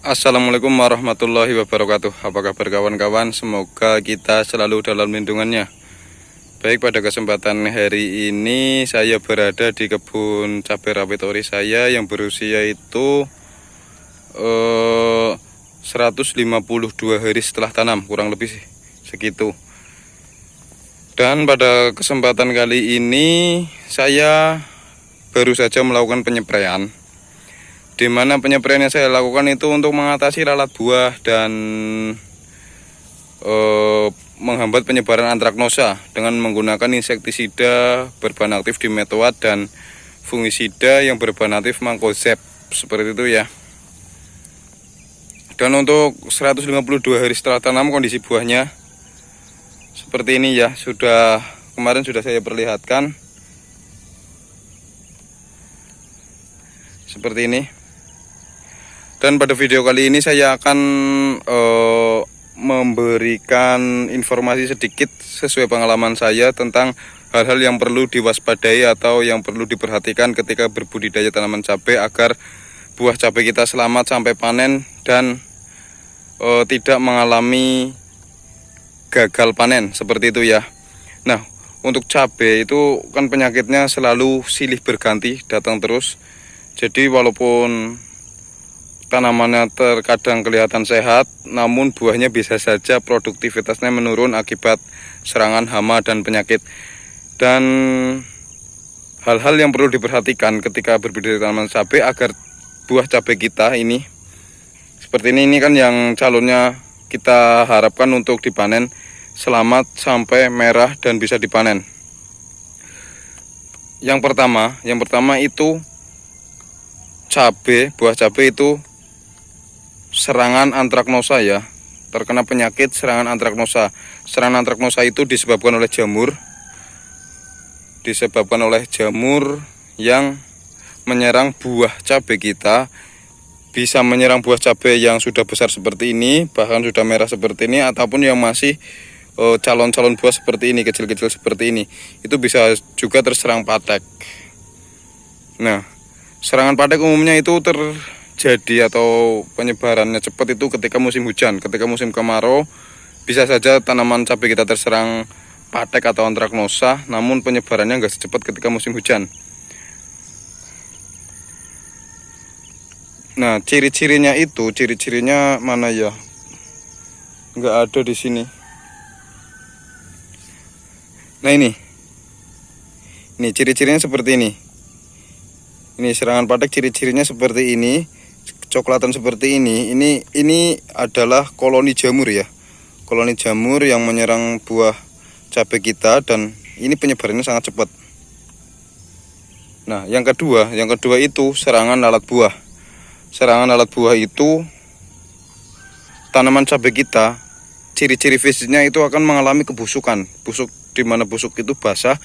Assalamualaikum warahmatullahi wabarakatuh. Apa kabar kawan-kawan? Semoga kita selalu dalam lindungannya. Baik, pada kesempatan hari ini saya berada di kebun cabai rawit ori saya yang berusia itu 152 hari setelah tanam, kurang lebih segitu. Dan pada kesempatan kali ini saya baru saja melakukan penyepraian, di mana penyepraian yang saya lakukan itu untuk mengatasi lalat buah dan menghambat penyebaran antraknosa dengan menggunakan insektisida berbahan aktif dimetoat dan fungisida yang berbahan aktif mancozeb, seperti itu ya. Dan untuk 152 hari setelah tanam, kondisi buahnya seperti ini ya. Kemarin sudah saya perlihatkan seperti ini. Dan pada video kali ini saya akan memberikan informasi sedikit sesuai pengalaman saya tentang hal-hal yang perlu diwaspadai atau yang perlu diperhatikan ketika berbudidaya tanaman cabai agar buah cabai kita selamat sampai panen dan tidak mengalami gagal panen, seperti itu ya. Nah, untuk cabai itu kan penyakitnya selalu silih berganti, datang terus. Jadi walaupun tanamannya terkadang kelihatan sehat, namun buahnya bisa saja produktivitasnya menurun akibat serangan hama dan penyakit. Dan hal-hal yang perlu diperhatikan ketika berbudidaya tanaman cabai agar buah cabai kita ini seperti ini kan yang calonnya kita harapkan untuk dipanen selamat sampai merah dan bisa dipanen. Yang pertama itu buah cabai itu serangan antraknosa ya, terkena penyakit serangan antraknosa. Serangan antraknosa itu disebabkan oleh jamur yang menyerang buah cabai kita. Bisa menyerang buah cabai yang sudah besar seperti ini, bahkan sudah merah seperti ini, ataupun yang masih calon-calon buah seperti ini, kecil-kecil seperti ini. Itu bisa juga terserang patek. Nah, serangan patek umumnya itu terjadi atau penyebarannya cepat itu ketika musim hujan. Ketika musim kemarau bisa saja tanaman cabai kita terserang patek atau antraknosa, namun penyebarannya nggak secepat ketika musim hujan. Nah, ciri-cirinya mana ya? Nggak ada di sini. Nah, ini ciri-cirinya seperti ini. Ini serangan patek, ciri-cirinya seperti ini, coklatan seperti ini. Ini adalah koloni jamur ya. Koloni jamur yang menyerang buah cabai kita, dan ini penyebarannya sangat cepat. Nah, yang kedua itu serangan lalat buah. Serangan lalat buah itu tanaman cabai kita, ciri-ciri fisiknya itu akan mengalami kebusukan. Busuk, di mana busuk itu basah.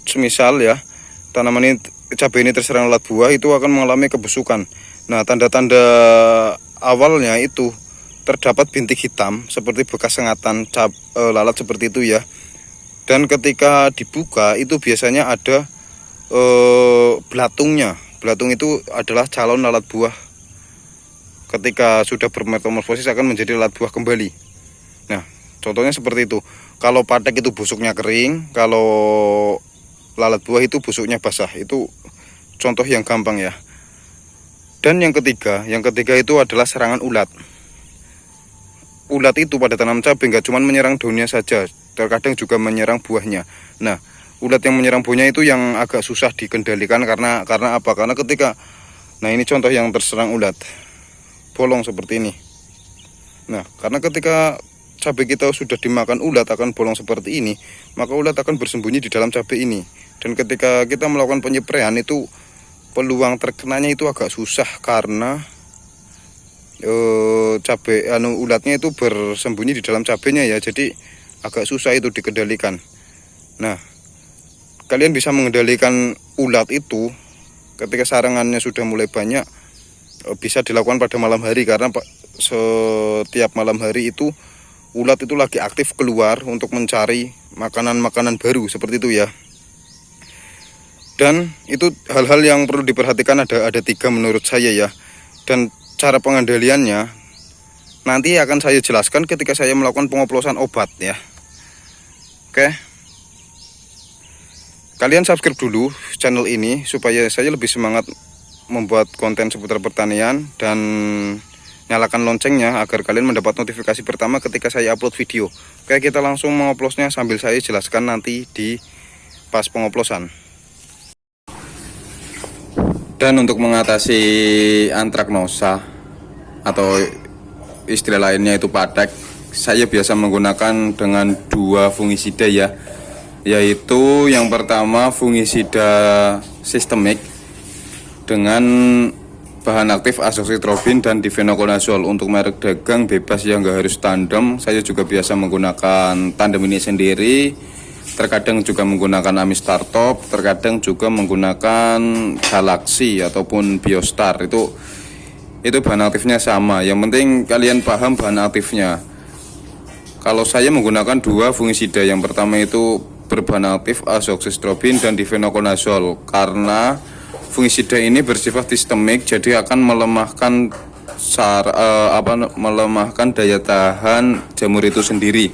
Semisal ya, tanaman cabai ini terserang lalat buah, itu akan mengalami kebusukan. Nah, tanda-tanda awalnya itu terdapat bintik hitam seperti bekas sengatan lalat seperti itu ya. Dan ketika dibuka itu biasanya ada belatungnya. Belatung itu adalah calon lalat buah. Ketika sudah bermetamorfosis akan menjadi lalat buah kembali. Nah, contohnya seperti itu. Kalau patek itu busuknya kering, kalau lalat buah itu busuknya basah. Itu contoh yang gampang ya. Dan yang ketiga itu adalah serangan ulat. Ulat itu pada tanaman cabai nggak cuma menyerang daunnya saja, terkadang juga menyerang buahnya. Nah, ulat yang menyerang buahnya itu yang agak susah dikendalikan karena apa? Karena ketika, nah ini contoh yang terserang ulat, bolong seperti ini. Nah, karena ketika cabai kita sudah dimakan ulat akan bolong seperti ini, maka ulat akan bersembunyi di dalam cabai ini. Dan ketika kita melakukan penyepraian itu peluang terkenanya itu agak susah karena ulatnya itu bersembunyi di dalam cabainya ya. Jadi agak susah itu dikendalikan. Nah, kalian bisa mengendalikan ulat itu ketika sarangannya sudah mulai banyak. Bisa dilakukan pada malam hari, karena setiap malam hari itu ulat itu lagi aktif keluar untuk mencari makanan-makanan baru seperti itu ya. Dan itu hal-hal yang perlu diperhatikan ada 3 menurut saya ya. Dan cara pengendaliannya nanti akan saya jelaskan ketika saya melakukan pengoplosan obat ya. Oke, kalian subscribe dulu channel ini supaya saya lebih semangat membuat konten seputar pertanian, dan nyalakan loncengnya agar kalian mendapat notifikasi pertama ketika saya upload video. Oke, kita langsung mengoplosnya sambil saya jelaskan nanti di pas pengoplosan. Dan untuk mengatasi antraknosa atau istilah lainnya itu patek, saya biasa menggunakan dengan 2 fungisida ya, yaitu yang pertama fungisida sistemik dengan bahan aktif azoxystrobin dan difenoconazole. Untuk merek dagang bebas yang nggak harus tandem, saya juga biasa menggunakan tandem ini sendiri, terkadang juga menggunakan Amistar Top, terkadang juga menggunakan Galaxy ataupun Biostar. Itu bahan aktifnya sama, yang penting kalian paham bahan aktifnya. Kalau saya menggunakan 2 fungisida, yang pertama itu berbahan aktif azoxystrobin dan difenoconazole, karena fungisida ini bersifat sistemik, jadi akan melemahkan melemahkan daya tahan jamur itu sendiri.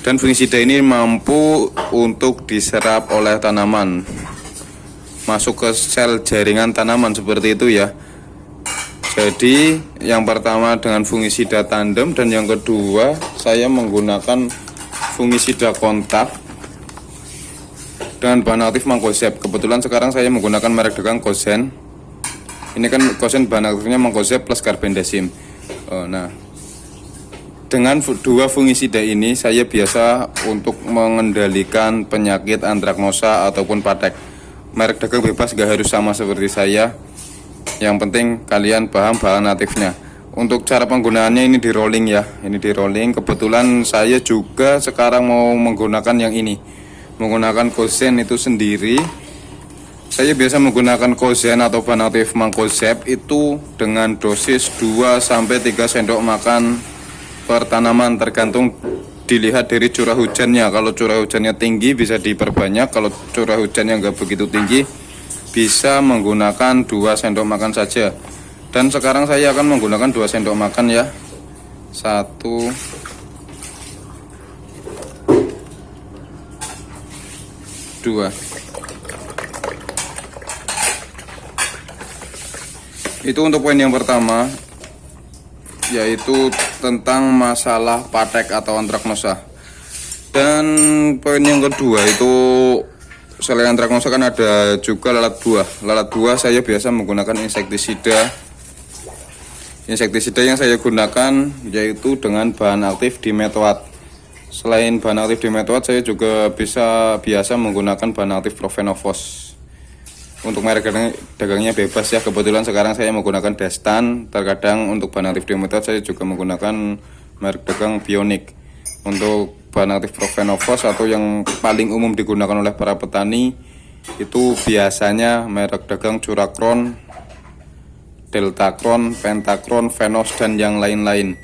Dan fungisida ini mampu untuk diserap oleh tanaman, masuk ke sel jaringan tanaman seperti itu ya. Jadi yang pertama dengan fungisida tandem, dan yang kedua saya menggunakan fungisida kontak dengan bahan aktif Mancozeb. Kebetulan sekarang saya menggunakan merek dagang Kozen. Ini kan Kozen bahan aktifnya Mancozeb plus Carbendazim. Nah, dengan 2 fungisida ini saya biasa untuk mengendalikan penyakit antraknosa ataupun patek. Merek dagang bebas gak harus sama seperti saya. Yang penting kalian paham bahan aktifnya. Untuk cara penggunaannya ini di rolling ya. Ini di rolling. Kebetulan saya juga sekarang mau menggunakan yang ini, menggunakan Kozen itu sendiri. Saya biasa menggunakan Kozen atau bahan aktif Mancozeb itu dengan dosis 2-3 sendok makan per tanaman, tergantung dilihat dari curah hujannya. Kalau curah hujannya tinggi bisa diperbanyak, kalau curah hujannya nggak begitu tinggi bisa menggunakan 2 sendok makan saja. Dan sekarang saya akan menggunakan 2 sendok makan ya. 1, 2. Itu untuk poin yang pertama, yaitu tentang masalah patek atau antraknosa. Dan poin yang kedua itu selain antraknosa kan ada juga lalat buah. Lalat buah saya biasa menggunakan insektisida. Insektisida yang saya gunakan yaitu dengan bahan aktif Dimetoat. Selain bahan aktif Dimetoat, saya juga biasa menggunakan bahan aktif Profenofos. Untuk merek dagangnya bebas ya. Kebetulan sekarang saya menggunakan Destan. Terkadang untuk bahan aktif Dimetoat saya juga menggunakan merek dagang Bionik. Untuk bahan aktif Profenofos atau yang paling umum digunakan oleh para petani itu biasanya merek dagang Curacron, Deltacron, Pentacron, Venos, dan yang lain-lain.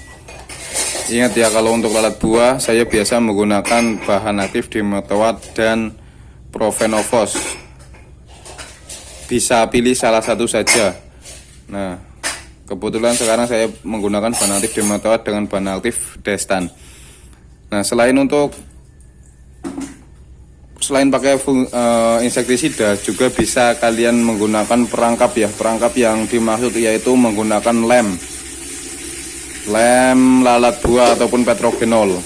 Ingat ya, kalau untuk lalat buah saya biasa menggunakan bahan aktif Dimetoat dan Profenofos. Bisa pilih salah satu saja. Nah, kebetulan sekarang saya menggunakan bahan aktif Dimetoat dengan bahan aktif Destan. Nah, selain pakai insektisida, juga bisa kalian menggunakan perangkap ya. Perangkap yang dimaksud yaitu menggunakan lem lalat buah ataupun petrogenol.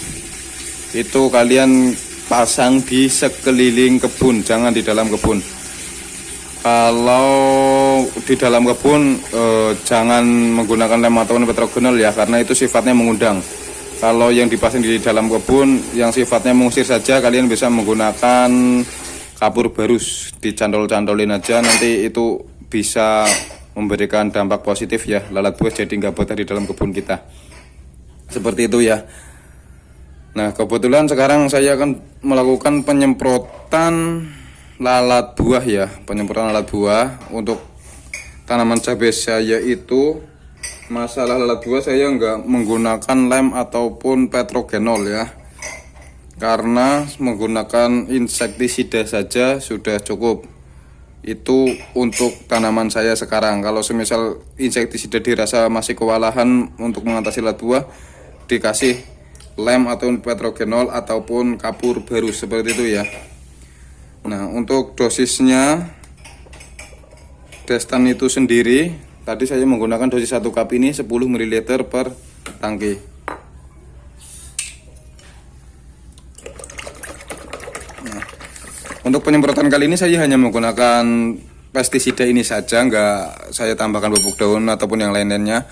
Itu kalian pasang di sekeliling kebun, jangan di dalam kebun. Kalau di dalam kebun jangan menggunakan lem ataupun petrogenol ya, karena itu sifatnya mengundang. Kalau yang dipasang di dalam kebun yang sifatnya mengusir saja, kalian bisa menggunakan kapur barus, dicantol-cantolin aja, nanti itu bisa memberikan dampak positif ya. Lalat buah jadi nggak betah di dalam kebun kita. Seperti itu ya. Nah, kebetulan sekarang saya akan melakukan penyemprotan lalat buah ya. Penyemprotan lalat buah untuk tanaman cabai saya itu, masalah lalat buah saya nggak menggunakan lem ataupun petrogenol ya, karena menggunakan insektisida saja sudah cukup. Itu untuk tanaman saya sekarang. Kalau semisal insektisida dirasa masih kewalahan untuk mengatasi ulat buah, dikasih lem atau petrogenol ataupun kapur baru seperti itu ya. Nah, untuk dosisnya Destan itu sendiri tadi saya menggunakan dosis 1 cup ini 10 ml per tangki. Nah, untuk penyemprotan kali ini saya hanya menggunakan pestisida ini saja, nggak saya tambahkan pupuk daun ataupun yang lain-lainnya.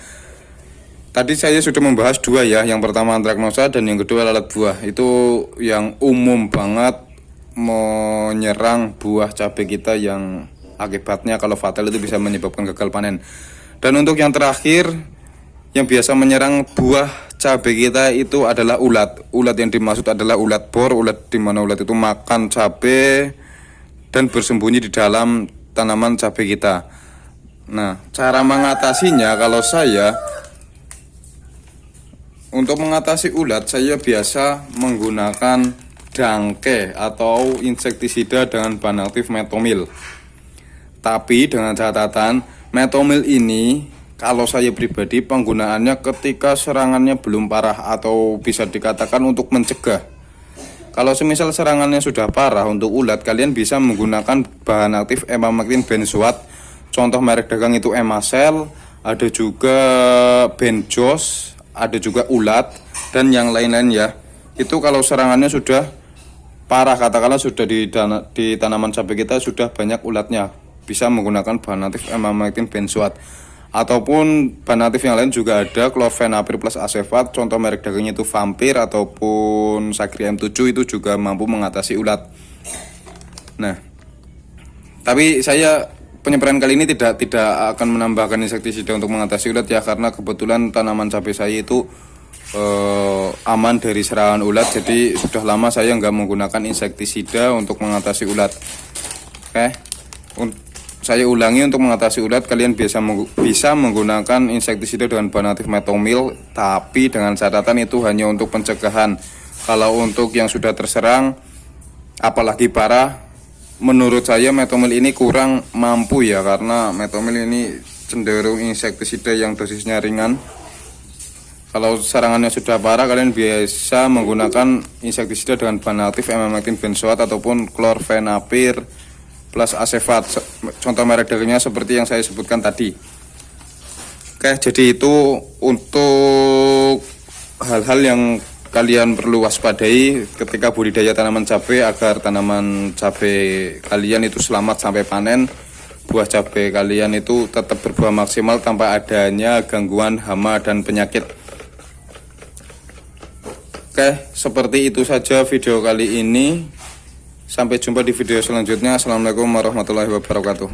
Tadi saya sudah membahas dua ya, yang pertama antraknosa dan yang kedua lalat buah. Itu yang umum banget menyerang buah cabai kita, yang akibatnya kalau fatal itu bisa menyebabkan gagal panen. Dan untuk yang terakhir yang biasa menyerang buah cabai kita itu adalah ulat. Ulat yang dimaksud adalah ulat bor, ulat di mana ulat itu makan cabai dan bersembunyi di dalam tanaman cabai kita. Nah, cara mengatasinya kalau saya untuk mengatasi ulat, saya biasa menggunakan dangke atau insektisida dengan bahan aktif metomil. Tapi dengan catatan, metomil ini kalau saya pribadi penggunaannya ketika serangannya belum parah atau bisa dikatakan untuk mencegah. Kalau semisal serangannya sudah parah untuk ulat, kalian bisa menggunakan bahan aktif emamectin benzoat. Contoh merek dagang itu Emacel, ada juga Benjos, ada juga ulat dan yang lain-lain ya. Itu kalau serangannya sudah parah, katakanlah sudah di tanaman cabai kita sudah banyak ulatnya, bisa menggunakan bahan aktif emamectin benzoat. Ataupun bahan aktif yang lain juga ada clofenapir plus asefat, contoh merek dagangnya itu Vampir ataupun Sagri M7, itu juga mampu mengatasi ulat. Nah, tapi saya penyemprotan kali ini tidak akan menambahkan insektisida untuk mengatasi ulat ya, karena kebetulan tanaman cabai saya itu aman dari serangan ulat, jadi sudah lama saya nggak menggunakan insektisida untuk mengatasi ulat. Oke, saya ulangi, untuk mengatasi ulat kalian bisa menggunakan insektisida dengan bahan aktif metomil, tapi dengan catatan itu hanya untuk pencegahan. Kalau untuk yang sudah terserang apalagi parah, menurut saya metomil ini kurang mampu ya, karena metomil ini cenderung insektisida yang dosisnya ringan. Kalau serangannya sudah parah, kalian bisa menggunakan insektisida dengan bahan aktif emamectin benzoat ataupun clofenapir plus asefat, contoh merek dagangnya seperti yang saya sebutkan tadi. Oke, jadi itu untuk hal-hal yang kalian perlu waspadai ketika budidaya tanaman cabai, agar tanaman cabai kalian itu selamat sampai panen, buah cabai kalian itu tetap berbuah maksimal tanpa adanya gangguan hama dan penyakit. Oke, seperti itu saja video kali ini. Sampai jumpa di video selanjutnya. Assalamualaikum warahmatullahi wabarakatuh.